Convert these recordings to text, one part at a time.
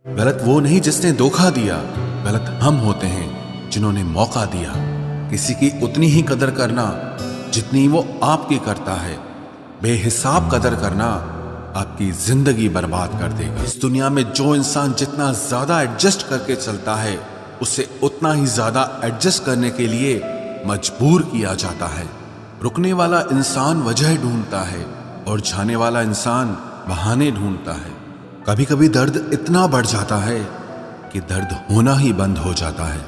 गलत वो नहीं जिसने धोखा दिया, गलत हम होते हैं जिन्होंने मौका दिया। किसी की उतनी ही कदर करना जितनी वो आपकी करता है। बेहिसाब कदर करना आपकी जिंदगी बर्बाद कर देगा। इस दुनिया में जो इंसान जितना ज्यादा एडजस्ट करके चलता है, उसे उतना ही ज्यादा एडजस्ट करने के लिए मजबूर किया जाता है। रुकने वाला इंसान वजह ढूंढता है और जाने वाला इंसान बहाने ढूंढता है। कभी कभी दर्द इतना बढ़ जाता है कि दर्द होना ही बंद हो जाता है।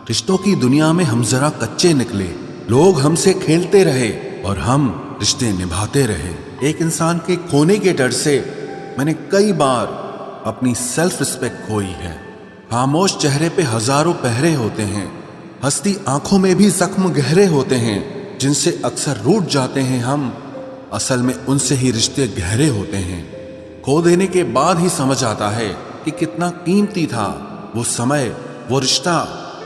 रिश्तों की दुनिया में हम जरा कच्चे निकले, लोग हमसे खेलते रहे और हम रिश्ते निभाते रहे। एक इंसान के खोने के डर से मैंने कई बार अपनी सेल्फ रिस्पेक्ट खोई है। खामोश चेहरे पे हजारों पहरे होते हैं, हंसती आंखों में भी जख्म गहरे होते हैं, जिनसे अक्सर रूठ जाते हैं हम। असल में उनसे ही रिश्ते गहरे होते हैं। खो देने के बाद ही समझ आता है कि कितना कीमती था वो समय, वो रिश्ता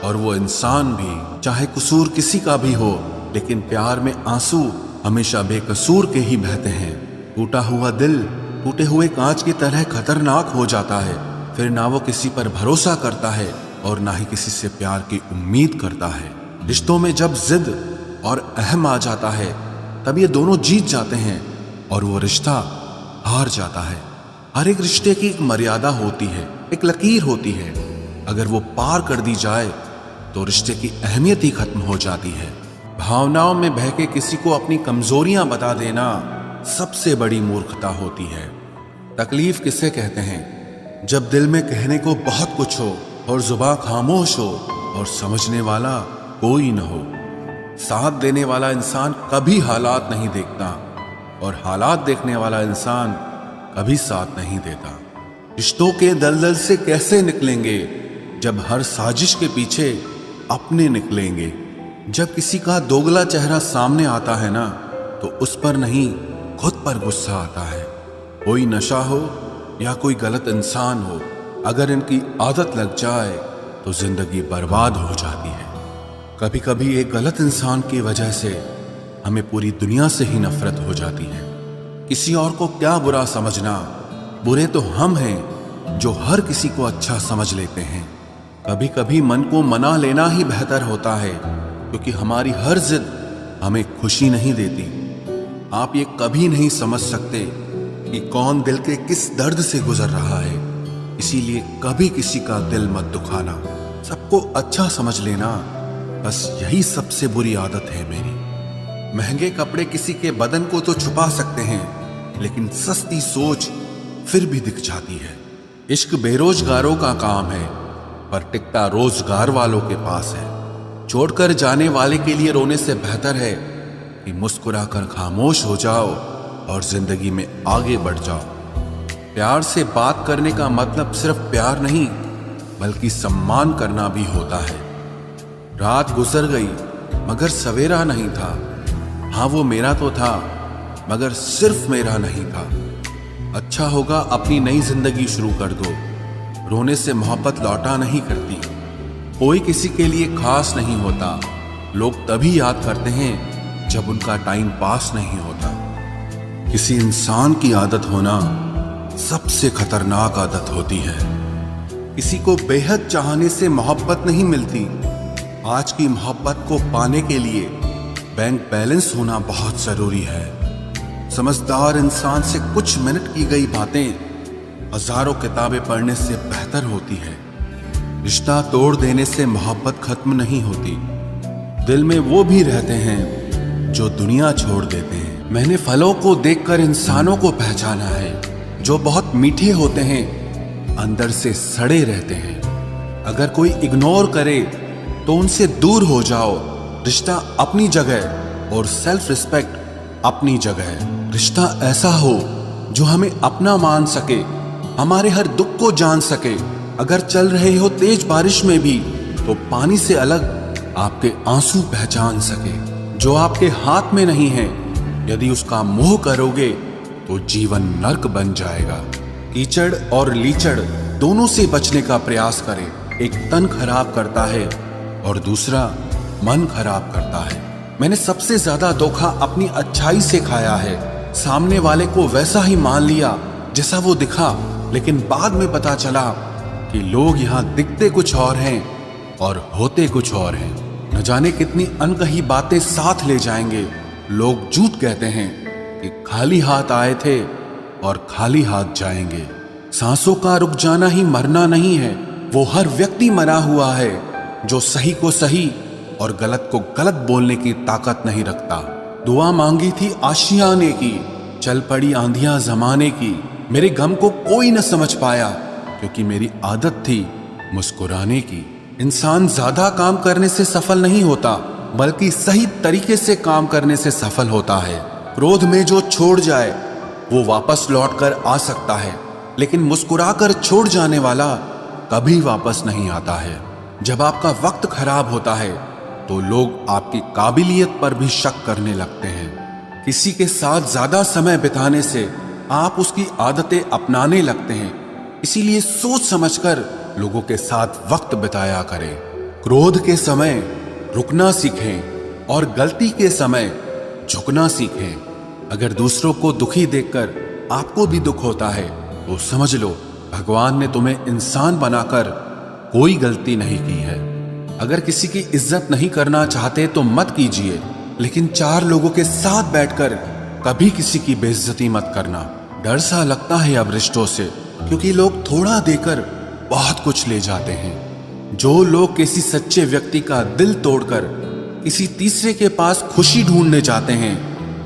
और वो इंसान भी। चाहे कसूर किसी का भी हो, लेकिन प्यार में आंसू हमेशा बेकसूर के ही बहते हैं। टूटा हुआ दिल टूटे हुए कांच की तरह खतरनाक हो जाता है। फिर ना वो किसी पर भरोसा करता है और ना ही किसी से प्यार की उम्मीद करता है। रिश्तों में जब जिद और अहम आ जाता है, तब ये दोनों जीत जाते हैं और वो रिश्ता हार जाता है। हर एक रिश्ते की एक मर्यादा होती है, एक लकीर होती है। अगर वो पार कर दी जाए तो रिश्ते की अहमियत ही खत्म हो जाती है। भावनाओं में बह के किसी को अपनी कमजोरियां बता देना सबसे बड़ी मूर्खता होती है। तकलीफ किसे कहते हैं? जब दिल में कहने को बहुत कुछ हो और जुबान खामोश हो और समझने वाला कोई न हो। साथ देने वाला इंसान कभी हालात नहीं देखता और हालात देखने वाला इंसान कभी साथ नहीं देता। रिश्तों के दलदल से कैसे निकलेंगे जब हर साजिश के पीछे अपने निकलेंगे। जब किसी का दोगला चेहरा सामने आता है ना, तो उस पर नहीं खुद पर गुस्सा आता है। कोई नशा हो या कोई गलत इंसान हो, अगर इनकी आदत लग जाए तो जिंदगी बर्बाद हो जाती है। कभी कभी एक गलत इंसान की वजह से हमें पूरी दुनिया से ही नफरत हो जाती है। किसी और को क्या बुरा समझना, बुरे तो हम हैं जो हर किसी को अच्छा समझ लेते हैं। कभी कभी मन को मना लेना ही बेहतर होता है, क्योंकि हमारी हर जिद हमें खुशी नहीं देती। आप ये कभी नहीं समझ सकते कि कौन दिल के किस दर्द से गुजर रहा है, इसीलिए कभी किसी का दिल मत दुखाना। सबको अच्छा समझ लेना, बस यही सबसे बुरी आदत है मेरी। महंगे कपड़े किसी के बदन को तो छुपा सकते हैं, लेकिन सस्ती सोच फिर भी दिख जाती है। इश्क बेरोजगारों का काम है, पर टिकता रोजगार वालों के पास है। छोड़कर जाने वाले के लिए रोने से बेहतर है कि मुस्कुराकर खामोश हो जाओ और जिंदगी में आगे बढ़ जाओ। प्यार से बात करने का मतलब सिर्फ प्यार नहीं, बल्कि सम्मान करना भी होता है। रात गुजर गई मगर सवेरा नहीं था। हाँ, वो मेरा तो था, मगर सिर्फ मेरा नहीं था। अच्छा होगा अपनी नई जिंदगी शुरू कर दो। रोने से मोहब्बत लौटा नहीं करती। कोई किसी के लिए खास नहीं होता। लोग तभी याद करते हैं जब उनका टाइम पास नहीं होता। किसी इंसान की आदत होना सबसे खतरनाक आदत होती है। किसी को बेहद चाहने से मोहब्बत नहीं मिलती। आज की मोहब्बत को पाने के लिए बैंक बैलेंस होना बहुत जरूरी है। समझदार इंसान से कुछ मिनट की गई बातें हजारों किताबें पढ़ने से बेहतर होती है। रिश्ता तोड़ देने से मोहब्बत खत्म नहीं होती। दिल में वो भी रहते हैं जो दुनिया छोड़ देते हैं। मैंने फलों को देखकर इंसानों को पहचाना है, जो बहुत मीठे होते हैं, अंदर से सड़े रहते हैं। अगर कोई इग्नोर करे तो उनसे दूर हो जाओ। रिश्ता अपनी जगह और सेल्फ रिस्पेक्ट अपनी जगह। रिश्ता ऐसा हो जो हमें अपना मान सके, हमारे हर दुख को जान सके। अगर चल रहे हो तेज बारिश में भी, तो पानी से अलग आपके आंसू पहचान सके। जो आपके हाथ में नहीं है, यदि उसका मोह करोगे तो जीवन नर्क बन जाएगा। कीचड़ और लीचड़ दोनों से बचने का प्रयास करें। एक तन खराब करता है और दूसरा मन खराब करता है। मैंने सबसे ज्यादा धोखा अपनी अच्छाई से खाया है। सामने वाले को वैसा ही मान लिया जैसा वो दिखा, लेकिन बाद में पता चला कि लोग यहाँ दिखते कुछ और हैं और होते कुछ और हैं। न जाने कितनी अनकही बातें साथ ले जाएंगे। लोग झूठ कहते हैं कि खाली हाथ आए थे और खाली हाथ जाएंगे। सांसों का रुक जाना ही मरना नहीं है, वो हर व्यक्ति मरा हुआ है जो सही को सही और गलत को गलत बोलने की ताकत नहीं रखता। दुआ मांगी थी आशियाने की, चल पड़ी आंधियां जमाने की। मेरे गम को कोई न समझ पाया क्योंकि मेरी आदत थी मुस्कुराने की। इंसान ज्यादा काम करने से सफल नहीं होता, बल्कि सही तरीके से काम करने से सफल होता है। क्रोध में जो छोड़ जाए वो वापस लौट कर आ सकता है, लेकिन मुस्कुराकर छोड़ जाने वाला कभी वापस नहीं आता है। जब आपका वक्त खराब होता है तो लोग आपकी काबिलियत पर भी शक करने लगते हैं। किसी के साथ ज्यादा समय बिताने से आप उसकी आदतें अपनाने लगते हैं। इसीलिए सोच समझकर लोगों के साथ वक्त बिताया करें। क्रोध के समय रुकना सीखें और गलती के समय झुकना सीखें। अगर दूसरों को दुखी देखकर आपको भी दुख होता है तो समझ लो भगवान ने तुम्हें इंसान बनाकर कोई गलती नहीं की है। अगर किसी की इज्जत नहीं करना चाहते तो मत कीजिए, लेकिन चार लोगों के साथ बैठकर कभी किसी की बेइज्जती मत करना। डर सा लगता है अब रिश्तों से, क्योंकि लोग थोड़ा देकर बहुत कुछ ले जाते हैं। जो लोग किसी सच्चे व्यक्ति का दिल तोड़कर किसी तीसरे के पास खुशी ढूंढने जाते हैं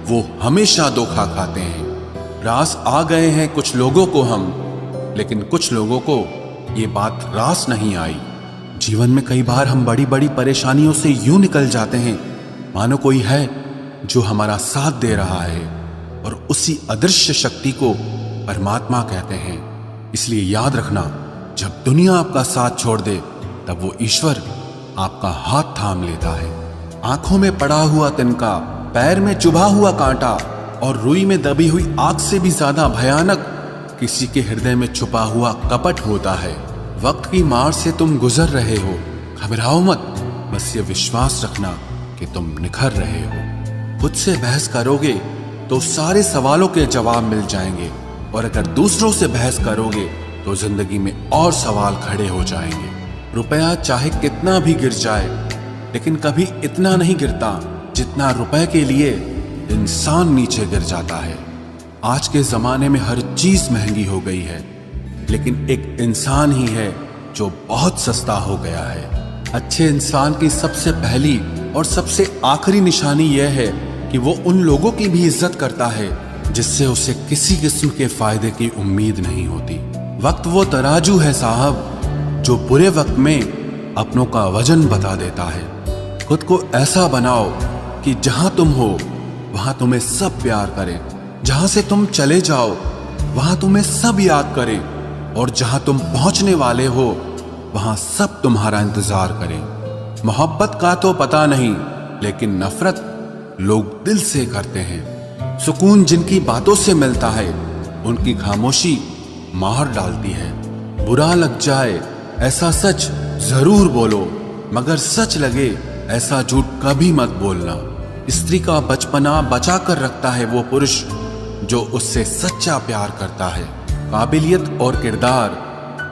वो हमेशा धोखा खाते हैं। रास आ गए हैं कुछ लोगों को हम, लेकिन कुछ लोगों को ये बात रास नहीं आई। जीवन में कई बार हम बड़ी बड़ी परेशानियों से यूं निकल जाते हैं मानो कोई है जो हमारा साथ दे रहा है, और उसी अदृश्य शक्ति को परमात्मा कहते हैं। इसलिए याद रखना, जब दुनिया आपका साथ छोड़ दे तब वो ईश्वर आपका हाथ थाम लेता है। आंखों में पड़ा हुआ तिनका, पैर में चुभा हुआ कांटा और रुई में दबी हुई आग से भी ज्यादा भयानक किसी के हृदय में छुपा हुआ कपट होता है। वक्त की मार से तुम गुजर रहे हो, घबराओ मत, बस ये विश्वास रखना कि तुम निखर रहे हो। खुद से बहस करोगे तो सारे सवालों के जवाब मिल जाएंगे, और अगर दूसरों से बहस करोगे तो जिंदगी में और सवाल खड़े हो जाएंगे। रुपया चाहे कितना भी गिर जाए, लेकिन कभी इतना नहीं गिरता जितना रुपए के लिए इंसान नीचे गिर जाता है। आज के जमाने में हर चीज महंगी हो गई है, लेकिन एक इंसान ही है जो बहुत सस्ता हो गया है। अच्छे इंसान की सबसे पहली और सबसे आखिरी निशानी यह है कि वो उन लोगों की भी इज्जत करता है जिससे उसे किसी किस्म के फायदे की उम्मीद नहीं होती। वक्त वो तराजू है साहब जो बुरे वक्त में अपनों का वजन बता देता है। खुद को ऐसा बनाओ कि जहां तुम हो वहां तुम्हें सब प्यार करें, जहां से तुम चले जाओ वहां तुम्हें सब याद करें, और जहां तुम पहुंचने वाले हो वहां सब तुम्हारा इंतजार करें। मोहब्बत का तो पता नहीं, लेकिन नफरत लोग दिल से करते हैं। सुकून जिनकी बातों से मिलता है उनकी खामोशी मार डालती है। बुरा लग जाए ऐसा सच जरूर बोलो, मगर सच लगे ऐसा झूठ कभी मत बोलना। स्त्री का बचपना बचा कर रखता है वो पुरुष जो उससे सच्चा प्यार करता है। काबिलियत और किरदार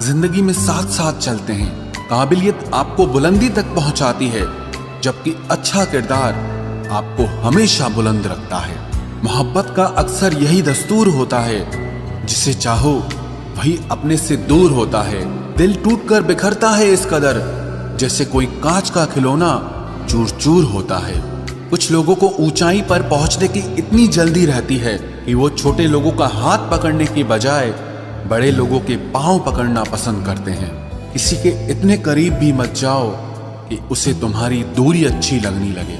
जिंदगी में साथ साथ चलते हैं। काबिलियत आपको बुलंदी तक पहुंचाती है, जबकि अच्छा किरदार आपको हमेशा बुलंद रखता है। मोहब्बत का अक्सर यही दस्तूर होता है, जिसे चाहो वही अपने से दूर होता है। दिल टूटकर बिखरता है इस कदर जैसे कोई कांच का खिलौना चूर चूर होता है। कुछ लोगों को ऊंचाई पर पहुंचने की इतनी जल्दी रहती है कि वो छोटे लोगों का हाथ पकड़ने की बजाय बड़े लोगों के पांव पकड़ना पसंद करते हैं। किसी के इतने करीब भी मत जाओ कि उसे तुम्हारी दूरी अच्छी लगने लगे।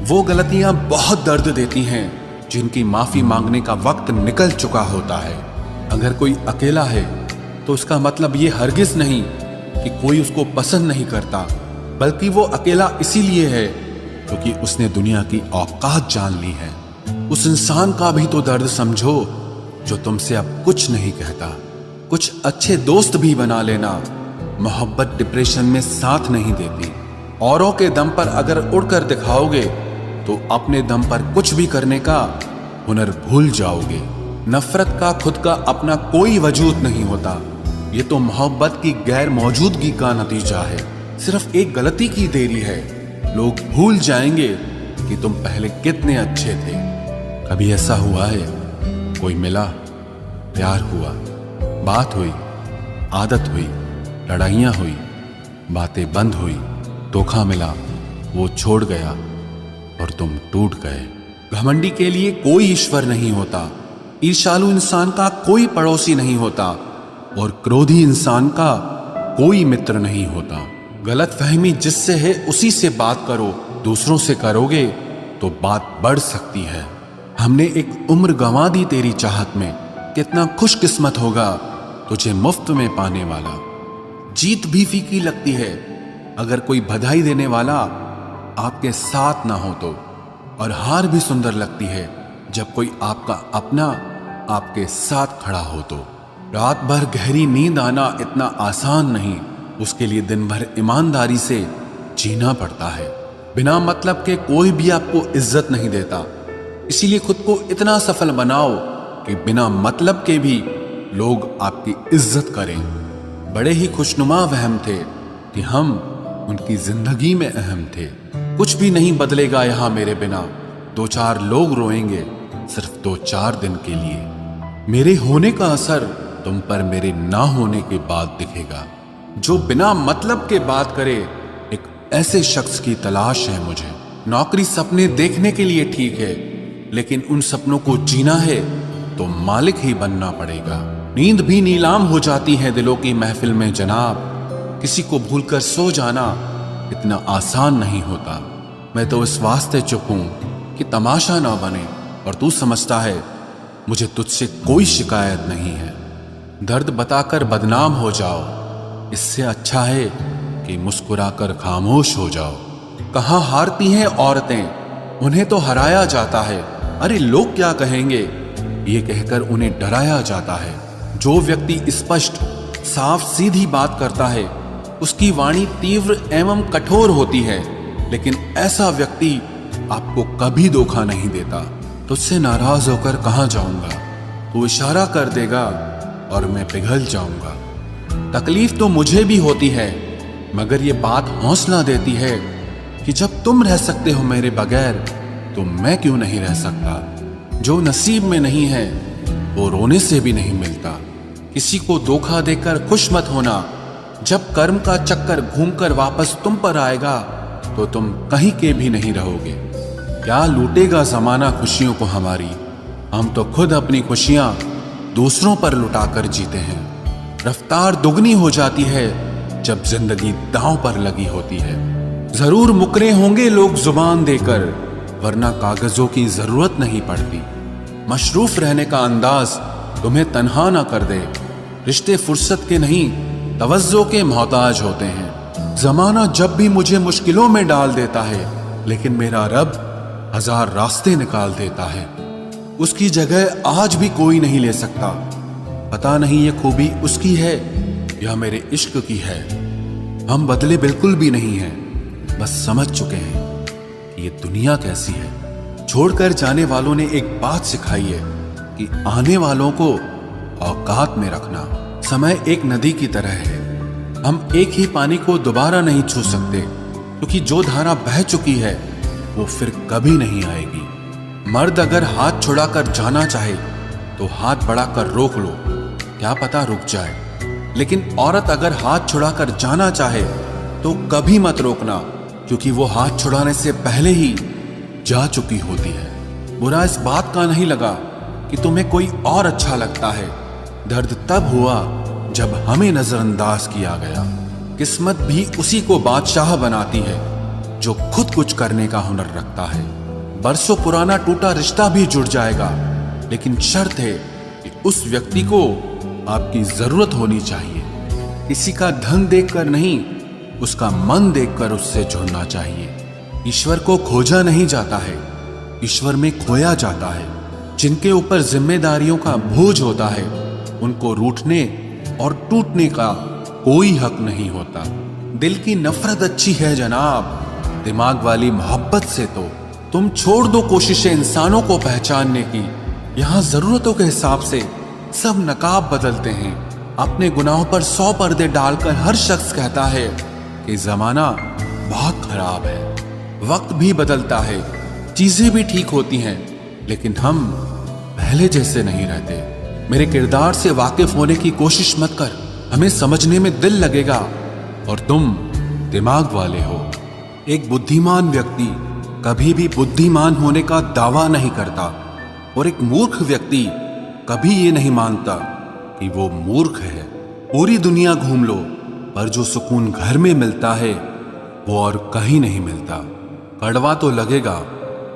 वो गलतियां बहुत दर्द देती हैं जिनकी माफी मांगने का वक्त निकल चुका होता है। अगर कोई अकेला है तो उसका मतलब ये हरगिज नहीं कि कोई उसको पसंद नहीं करता, बल्कि वो अकेला इसीलिए है क्योंकि उसने दुनिया की औकात जान ली है। उस इंसान का भी तो दर्द समझो जो तुमसे अब कुछ नहीं कहता। कुछ अच्छे दोस्त भी बना लेना। मोहब्बत डिप्रेशन में साथ नहीं देती। औरों के दम पर अगर उड़कर दिखाओगे तो अपने दम पर कुछ भी करने का हुनर भूल जाओगे। नफरत का खुद का अपना कोई वजूद नहीं होता, ये तो मोहब्बत की गैर मौजूदगी का नतीजा है। सिर्फ एक गलती की देरी है, लोग भूल जाएंगे कि तुम पहले कितने अच्छे थे। कभी ऐसा हुआ है, कोई मिला, प्यार हुआ, बात हुई, आदत हुई, लड़ाइयाँ हुई, बातें बंद हुई, धोखा मिला, वो छोड़ गया और तुम टूट गए। घमंडी के लिए कोई ईश्वर नहीं होता, ईर्ष्यालु इंसान का कोई पड़ोसी नहीं होता और क्रोधी इंसान का कोई मित्र नहीं होता। गलतफहमी जिससे है उसी से बात करो, दूसरों से करोगे तो बात बढ़ सकती है। हमने एक उम्र गंवा दी तेरी चाहत में, कितना खुशकिस्मत होगा तुझे मुफ्त में पाने वाला। जीत भी फीकी लगती है अगर कोई बधाई देने वाला आपके साथ ना हो तो, और हार भी सुंदर लगती है जब कोई आपका अपना आपके साथ खड़ा हो तो। रात भर गहरी नींद आना इतना आसान नहीं, उसके लिए दिन भर ईमानदारी से जीना पड़ता है। बिना मतलब के कोई भी आपको इज्जत नहीं देता, इसीलिए खुद को इतना सफल बनाओ कि बिना मतलब के भी लोग आपकी इज्जत करें। बड़े ही खुशनुमा वहम थे कि हम उनकी जिंदगी में अहम थे। कुछ भी नहीं बदलेगा यहां मेरे बिना, दो चार लोग रोएंगे सिर्फ 2-4 दिन के लिए। मेरे होने का असर तुम पर मेरे ना होने के बाद दिखेगा। जो बिना मतलब के बात करे, एक ऐसे शख्स की तलाश है मुझे। नौकरी सपने देखने के लिए ठीक है, लेकिन उन सपनों को जीना है तो मालिक ही बनना पड़ेगा। नींद भी नीलाम हो जाती है दिलों की महफिल में जनाब। किसी को भूलकर सो जाना इतना आसान नहीं होता। मैं तो इस वास्ते चुप हूं कि तमाशा ना बने, और तू समझता है मुझे तुझसे कोई शिकायत नहीं है। दर्द बताकर बदनाम हो जाओ, इससे अच्छा है कि मुस्कुराकर खामोश हो जाओ। कहाँ हारती हैं औरतें, उन्हें तो हराया जाता है। अरे लोग क्या कहेंगे, ये कहकर उन्हें डराया जाता है। जो व्यक्ति स्पष्ट साफ सीधी बात करता है उसकी वाणी तीव्र एवं कठोर होती है, लेकिन ऐसा व्यक्ति आपको कभी धोखा नहीं देता। तुझसे नाराज होकर कहाँ जाऊंगा, तू इशारा कर देगा और मैं पिघल जाऊंगा। तकलीफ तो मुझे भी होती है, मगर ये बात हौसला देती है कि जब तुम रह सकते हो मेरे बगैर तो मैं क्यों नहीं रह सकता। जो नसीब में नहीं है वो रोने से भी नहीं मिलता। किसी को धोखा देकर खुश मत होना, जब कर्म का चक्कर घूमकर वापस तुम पर आएगा तो तुम कहीं के भी नहीं रहोगे। क्या लूटेगा जमाना खुशियों को हमारी, हम तो खुद अपनी खुशियां दूसरों पर लुटाकर जीते हैं। रफ्तार दुगनी हो जाती है जब जिंदगी दांव पर लगी होती है। जरूर मुकरे होंगे लोग जुबान देकर, वरना कागजों की जरूरत नहीं पड़ती। मशरूफ रहने का अंदाज तुम्हें तन्हा ना कर दे। रिश्ते फुर्सत के नहीं तवज्जो के मोहताज होते हैं। जमाना जब भी मुझे मुश्किलों में डाल देता है, लेकिन मेरा रब 1000 रास्ते निकाल देता है। उसकी जगह आज भी कोई नहीं ले सकता। पता नहीं ये खूबी उसकी है या मेरे इश्क की है। हम बदले बिल्कुल भी नहीं हैं, बस समझ चुके हैं कि ये दुनिया कैसी है। छोड़कर जाने वालों ने एक बात सिखाई है कि आने वालों को औकात में रखना। समय एक नदी की तरह है, हम एक ही पानी को दोबारा नहीं छू सकते, क्योंकि जो धारा बह चुकी है वो फिर कभी नहीं आएगी। मर्द अगर हाथ छुड़ाकर जाना चाहे तो हाथ बढ़ाकर रोक लो, क्या पता रुक जाए। लेकिन औरत अगर हाथ छुड़ाकर जाना चाहे तो कभी मत रोकना, क्योंकि वो हाथ छुड़ाने से पहले ही जा चुकी होती है। बुरा इस बात का नहीं लगा कि तुम्हें कोई और अच्छा लगता है। दर्द तब हुआ जब हमें नजरअंदाज किया गया। किस्मत भी उसी को बादशाह बनाती है जो खुद कुछ करने का हुनर रखता है। बरसों पुराना टूटा रिश्ता भी जुड़ जाएगा, लेकिन शर्त है कि उस व्यक्ति को आपकी जरूरत होनी चाहिए। किसी का धन देखकर नहीं, उसका मन देखकर उससे जुड़ना चाहिए। ईश्वर को खोजा नहीं जाता है, ईश्वर में खोया जाता है। जिनके ऊपर जिम्मेदारियों का बोझ होता है उनको रूठने और टूटने का कोई हक नहीं होता। दिल की नफरत अच्छी है जनाब, दिमाग वाली मोहब्बत से तो तुम छोड़ दो कोशिशें इंसानों को पहचानने की। यहाँ जरूरतों के हिसाब से सब नकाब बदलते हैं, अपने गुनाहों पर 100 पर्दे डालकर हर शख्स कहता है कि जमाना बहुत खराब है। वक्त भी बदलता है, चीजें भी ठीक होती हैं, लेकिन हम पहले जैसे नहीं रहते। मेरे किरदार से वाकिफ होने की कोशिश मत कर, हमें समझने में दिल लगेगा और तुम दिमाग वाले हो। एक बुद्धिमान व्यक्ति कभी भी बुद्धिमान होने का दावा नहीं करता और एक मूर्ख व्यक्ति कभी ये नहीं मानता कि वो मूर्ख है। पूरी दुनिया घूम लो, पर जो सुकून घर में मिलता है वो और कहीं नहीं मिलता। कड़वा तो लगेगा,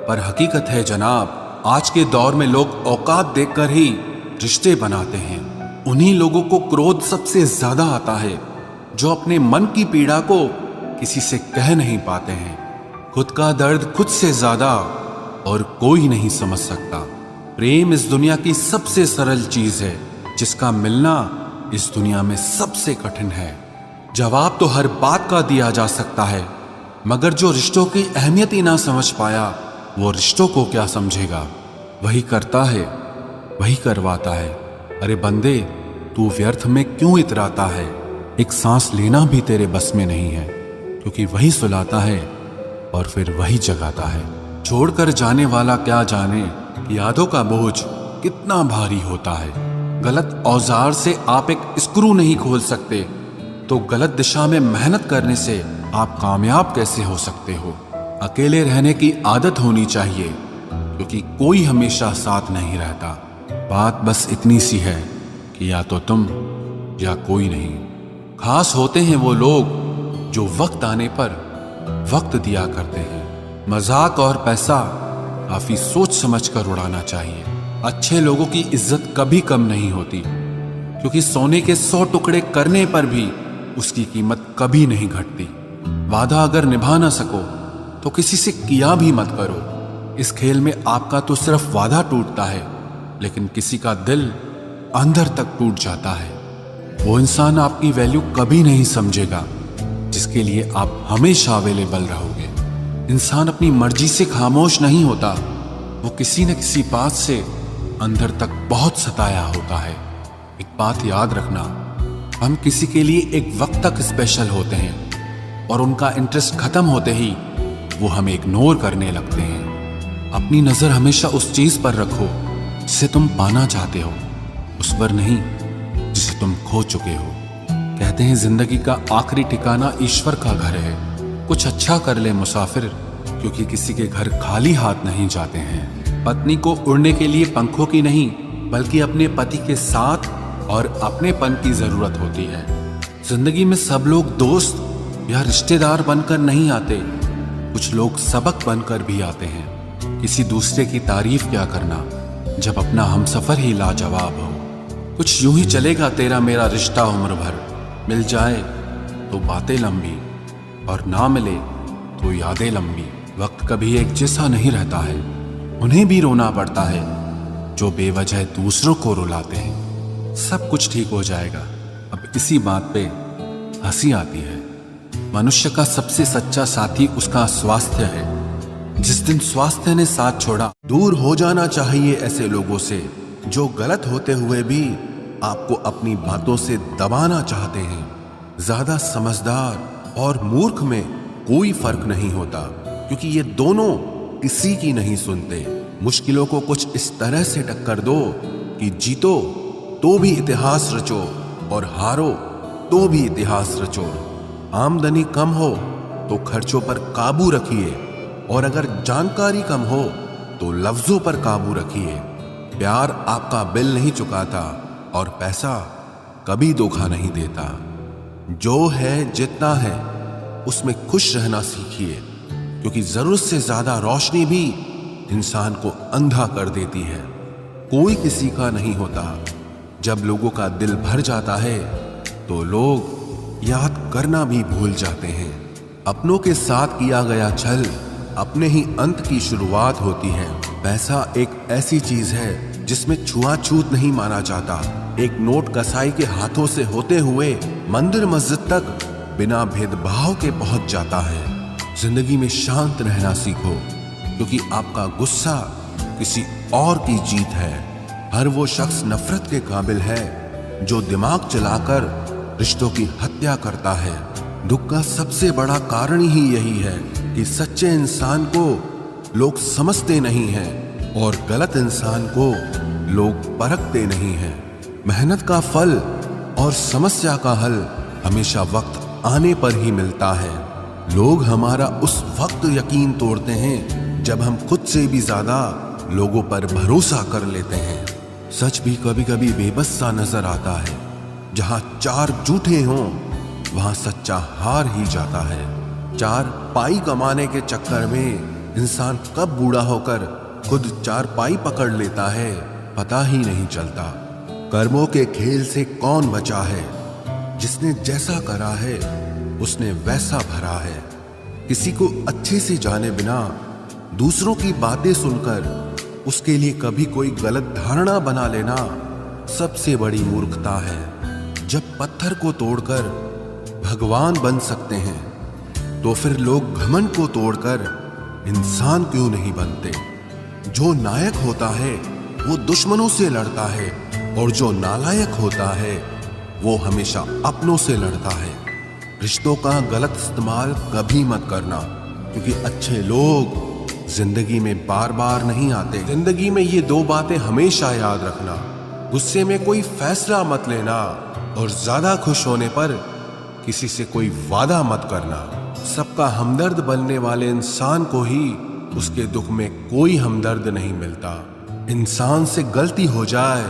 पर हकीकत है जनाब, आज के दौर में लोग औकात देखकर ही रिश्ते बनाते हैं। उन्हीं लोगों को क्रोध सबसे ज्यादा आता है जो अपने मन की पीड़ा को किसी से कह नहीं पाते हैं। खुद का दर्द खुद से ज्यादा और कोई नहीं समझ सकता। प्रेम इस दुनिया की सबसे सरल चीज है, जिसका मिलना इस दुनिया में सबसे कठिन है। जवाब तो हर बात का दिया जा सकता है, मगर जो रिश्तों की अहमियत ही ना समझ पाया वो रिश्तों को क्या समझेगा। वही करता है, वही करवाता है। अरे बंदे, तू व्यर्थ में क्यों इतराता है? एक सांस लेना भी तेरे बस में नहीं है, क्योंकि वही सुलाता है और फिर वही जगाता है। छोड़कर जाने वाला क्या जाने कि यादों का बोझ कितना भारी होता है। गलत औजार से आप एक स्क्रू नहीं खोल सकते, तो गलत दिशा में मेहनत करने से आप कामयाब कैसे हो सकते हो? अकेले रहने की आदत होनी चाहिए, क्योंकि कोई हमेशा साथ नहीं रहता। बात बस इतनी सी है कि या तो तुम या कोई नहीं। खास होते हैं वो लोग जो वक्त आने पर वक्त दिया करते हैं। मजाक और पैसा काफी सोच समझ कर उड़ाना चाहिए। अच्छे लोगों की इज्जत कभी कम नहीं होती, क्योंकि सोने के 100 टुकड़े करने पर भी उसकी कीमत कभी नहीं घटती। वादा अगर निभा ना सको तो किसी से किया भी मत करो। इस खेल में आपका तो सिर्फ वादा टूटता है, लेकिन किसी का दिल अंदर तक टूट जाता है। वो इंसान आपकी वैल्यू कभी नहीं समझेगा जिसके लिए आप हमेशा अवेलेबल रहोगे। इंसान अपनी मर्जी से खामोश नहीं होता, वो किसी न किसी बात से अंदर तक बहुत सताया होता है। एक बात याद रखना, हम किसी के लिए एक वक्त तक स्पेशल होते हैं और उनका इंटरेस्ट खत्म होते ही वो हमें इग्नोर करने लगते हैं। अपनी नजर हमेशा उस चीज पर रखो जिसे तुम पाना चाहते हो, उस पर नहीं जिसे तुम खो चुके हो। कहते हैं जिंदगी का आखिरी ठिकाना ईश्वर का घर है। कुछ अच्छा कर ले मुसाफिर, क्योंकि किसी के घर खाली हाथ नहीं जाते हैं। पत्नी को उड़ने के लिए पंखों की नहीं, बल्कि अपने पति के साथ और अपनेपन की जरूरत होती है। जिंदगी में सब लोग दोस्त या रिश्तेदार बनकर नहीं आते, कुछ लोग सबक बनकर भी आते हैं। किसी दूसरे की तारीफ क्या करना जब अपना हमसफर ही लाजवाब हो। कुछ यूं ही चलेगा तेरा मेरा रिश्ता उम्र भर, मिल जाए तो बातें लंबी और ना मिले तो यादें लंबी। वक्त कभी एक जैसा नहीं रहता है, उन्हें भी रोना पड़ता है जो बेवजह दूसरों को रुलाते हैं। सब कुछ ठीक हो जाएगा। अब इसी बात पे हंसी आती है। मनुष्य का सबसे सच्चा साथी उसका स्वास्थ्य है। जिस दिन स्वास्थ्य ने साथ छोड़ा, दूर हो जाना चाहिए ऐसे लोगों से जो गलत होते हुए भी आपको अपनी बातों से दबाना चाहते हैं। ज्यादा समझदार और मूर्ख में कोई फर्क नहीं होता, क्योंकि ये दोनों किसी की नहीं सुनते। मुश्किलों को कुछ इस तरह से टक्कर दो कि जीतो तो भी इतिहास रचो और हारो तो भी इतिहास रचो। आमदनी कम हो तो खर्चों पर काबू रखिए, और अगर जानकारी कम हो तो लफ्जों पर काबू रखिए। प्यार आपका बिल नहीं चुकाता और पैसा कभी धोखा नहीं देता। जो है जितना है उसमें खुश रहना सीखिए, क्योंकि जरूरत से ज्यादा रोशनी भी इंसान को अंधा कर देती है। कोई किसी का नहीं होता। जब लोगों का दिल भर जाता है तो लोग याद करना भी भूल जाते हैं। अपनों के साथ किया गया छल अपने ही अंत की शुरुआत होती है। पैसा एक ऐसी चीज है जिसमें छुआछूत नहीं माना जाता। एक नोट कसाई के हाथों से होते हुए मंदिर मस्जिद तक बिना भेदभाव के पहुंच जाता है। जिंदगी में शांत रहना सीखो, क्योंकि आपका गुस्सा किसी और की जीत है। हर वो शख्स नफरत के काबिल है जो दिमाग चलाकर रिश्तों की हत्या करता है। दुख का सबसे बड़ा कारण ही यही है कि सच्चे इंसान को लोग समझते नहीं हैं और गलत इंसान को लोग परखते नहीं हैं। मेहनत का फल और समस्या का हल हमेशा वक्त आने पर ही मिलता है। लोग हमारा उस वक्त यकीन तोड़ते हैं जब हम खुद से भी ज्यादा लोगों पर भरोसा कर लेते हैं। सच भी कभी कभी बेबस सा नजर आता है। जहां चार झूठे हों वहां सच्चा हार ही जाता है। चार पाई कमाने के चक्कर में इंसान कब बूढ़ा होकर खुद चार पाई पकड़ लेता है पता ही नहीं चलता। कर्मों के खेल से कौन बचा है? जिसने जैसा करा है उसने वैसा भरा है। किसी को अच्छे से जाने बिना दूसरों की बातें सुनकर उसके लिए कभी कोई गलत धारणा बना लेना सबसे बड़ी मूर्खता है। जब पत्थर को तोड़कर भगवान बन सकते हैं तो फिर लोग घमंड को तोड़कर इंसान क्यों नहीं बनते? जो नायक होता है वो दुश्मनों से लड़ता है और जो नालायक होता है वो हमेशा अपनों से लड़ता है। रिश्तों का गलत इस्तेमाल कभी मत करना, क्योंकि अच्छे लोग जिंदगी में बार बार नहीं आते। जिंदगी में ये दो बातें हमेशा याद रखना: गुस्से में कोई फैसला मत लेना और ज्यादा खुश होने पर किसी से कोई वादा मत करना। सबका हमदर्द बनने वाले इंसान को ही उसके दुख में कोई हमदर्द नहीं मिलता। इंसान से गलती हो जाए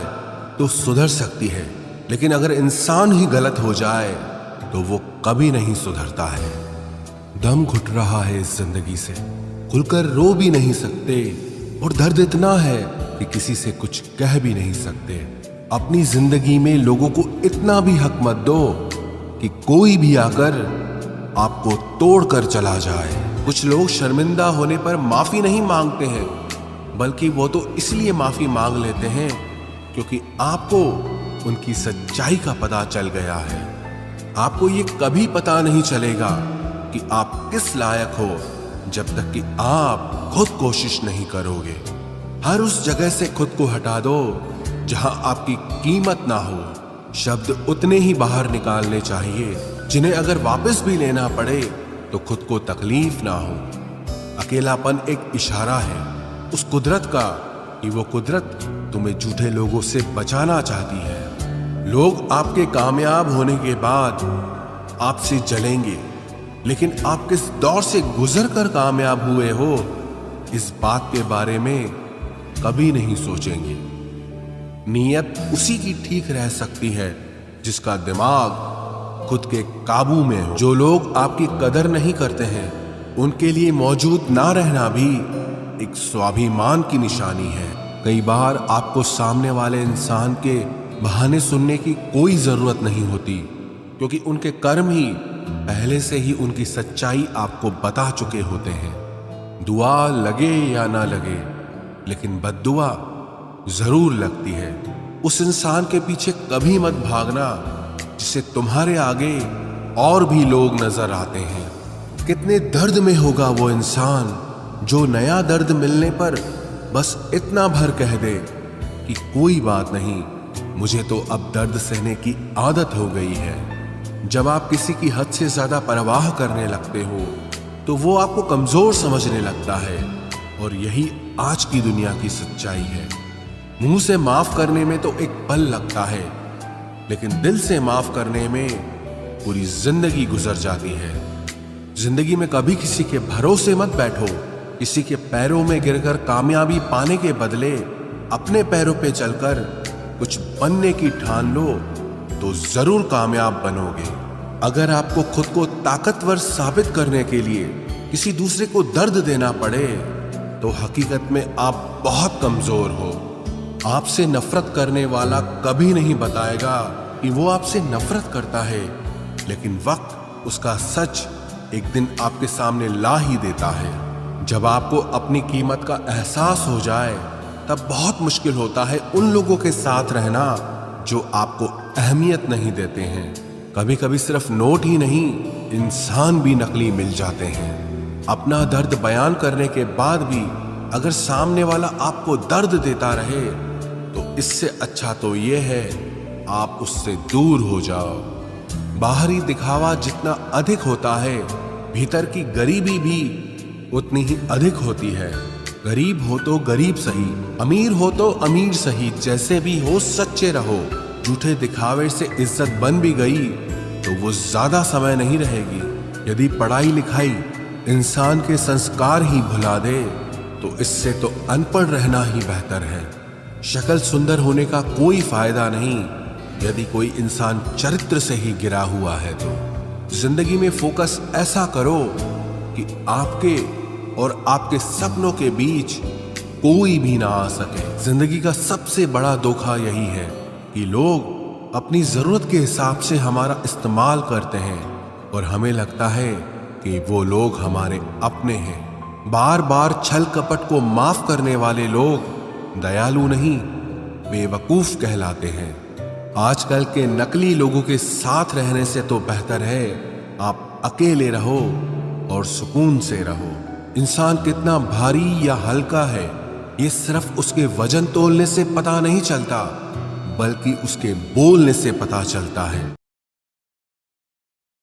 तो सुधर सकती है, लेकिन अगर इंसान ही गलत हो जाए तो वो कभी नहीं सुधरता है। दम घुट रहा है इस जिंदगी से, खुलकर रो भी नहीं सकते और दर्द इतना है कि किसी से कुछ कह भी नहीं सकते। अपनी जिंदगी में लोगों को इतना भी हक मत दो कि कोई भी आकर आपको तोड़कर चला जाए। कुछ लोग शर्मिंदा होने पर माफी नहीं मांगते हैं, बल्कि वो तो इसलिए माफी मांग लेते हैं क्योंकि आपको उनकी सच्चाई का पता चल गया है। आपको ये कभी पता नहीं चलेगा कि आप किस लायक हो जब तक कि आप खुद कोशिश नहीं करोगे। हर उस जगह से खुद को हटा दो जहां आपकी कीमत ना हो। शब्द उतने ही बाहर निकालने चाहिए जिन्हें अगर वापस भी लेना पड़े तो खुद को तकलीफ ना हो। अकेलापन एक इशारा है उस कुदरत का कि वो कुदरत तुम्हें झूठे लोगों से बचाना चाहती है। लोग आपके कामयाब होने के बाद आपसे जलेंगे, लेकिन आप किस दौर से गुजरकर कामयाब हुए हो इस बात के बारे में कभी नहीं सोचेंगे। नीयत उसी की ठीक रह सकती है जिसका दिमाग खुद के काबू में हो। जो लोग आपकी कदर नहीं करते हैं उनके लिए मौजूद ना रहना भी एक स्वाभिमान की निशानी है। कई बार आपको सामने वाले इंसान के बहाने सुनने की कोई जरूरत नहीं होती, क्योंकि उनके कर्म ही पहले से ही उनकी सच्चाई आपको बता चुके होते हैं। दुआ लगे या ना लगे, लेकिन बद्दुआ जरूर लगती है। उस इंसान के पीछे कभी मत भागना जिससे तुम्हारे आगे और भी लोग नजर आते हैं। कितने दर्द में होगा वो इंसान जो नया दर्द मिलने पर बस इतना भर कह दे कि कोई बात नहीं, मुझे तो अब दर्द सहने की आदत हो गई है। जब आप किसी की हद से ज्यादा परवाह करने लगते हो तो वो आपको कमजोर समझने लगता है, और यही आज की दुनिया की सच्चाई है। मुंह से माफ करने में तो एक पल लगता है, लेकिन दिल से माफ करने में पूरी जिंदगी गुजर जाती है। जिंदगी में कभी किसी के भरोसे मत बैठो। किसी के पैरों में गिरकर कामयाबी पाने के बदले अपने पैरों पे चलकर कुछ बनने की ठान लो तो जरूर कामयाब बनोगे। अगर आपको खुद को ताकतवर साबित करने के लिए किसी दूसरे को दर्द देना पड़े तो हकीकत में आप बहुत कमजोर हो। आपसे नफरत करने वाला कभी नहीं बताएगा कि वो आपसे नफरत करता है, लेकिन वक्त उसका सच एक दिन आपके सामने ला ही देता है। जब आपको अपनी कीमत का एहसास हो जाए तब बहुत मुश्किल होता है उन लोगों के साथ रहना जो आपको अहमियत नहीं देते हैं। कभी कभी सिर्फ नोट ही नहीं, इंसान भी नकली मिल जाते हैं। अपना दर्द बयान करने के बाद भी अगर सामने वाला आपको दर्द देता रहे तो इससे अच्छा तो ये है आप उससे दूर हो जाओ। बाहरी दिखावा जितना अधिक होता है, भीतर की गरीबी भी उतनी ही अधिक होती है। गरीब हो तो गरीब सही, अमीर हो तो अमीर सही, जैसे भी हो सच्चे रहो। झूठे दिखावे से इज्जत बन भी गई तो वो ज्यादा समय नहीं रहेगी। यदि पढ़ाई लिखाई इंसान के संस्कार ही भुला दे तो इससे तो अनपढ़ रहना ही बेहतर है। शक्ल सुंदर होने का कोई फायदा नहीं यदि कोई इंसान चरित्र से ही गिरा हुआ है। तो जिंदगी में फोकस ऐसा करो कि आपके और आपके सपनों के बीच कोई भी ना आ सके। जिंदगी का सबसे बड़ा धोखा यही है कि लोग अपनी जरूरत के हिसाब से हमारा इस्तेमाल करते हैं और हमें लगता है कि वो लोग हमारे अपने हैं। बार बार छल कपट को माफ करने वाले लोग दयालु नहीं, बेवकूफ कहलाते हैं। आजकल के नकली लोगों के साथ रहने से तो बेहतर है आप अकेले रहो और सुकून से रहो। इंसान कितना भारी या हल्का है ये सिर्फ उसके वजन तोलने से पता नहीं चलता, बल्कि उसके बोलने से पता चलता है।